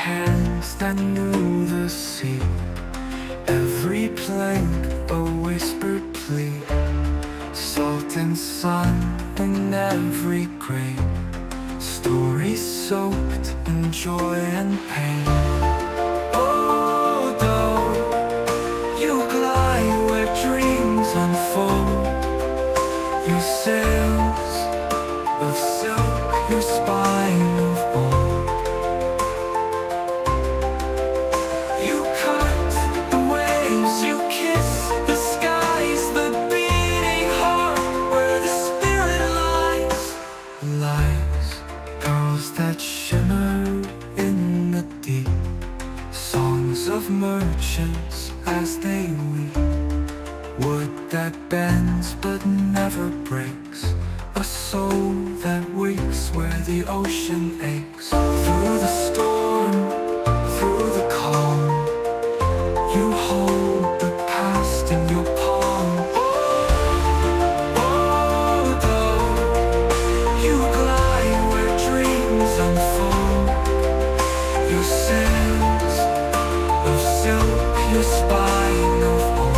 hands that knew the sea. Every plank a whispered plea, salt and sun in every grain, stories soaked in joy and pain. Oh, Dhow, you glide where dreams unfold. Your sails of silk, your spine of gold. You cut the waves, you kiss the skies, the beating heart where the spirit lies. Girls that shimmer in the deep, songs of merchants as they weep. Wood that bends but never breaks, a soul that wakes where the ocean aches. Through the storm, through the calm, you hold the past in your palm. Oh, Dhow, you glide where dreams unfold. Your sails of silk, your spine of gold.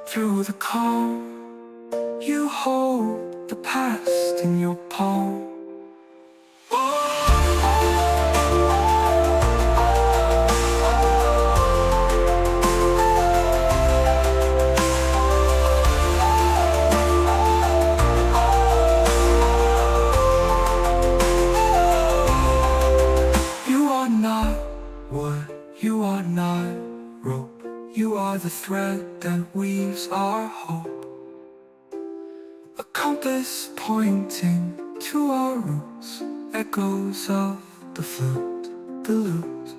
Through the calm, you hold the past in your palm. You are not wood, you are not rope. You are the thread that weaves our hope, a compass pointing to our roots, echoes of the flute, the lute.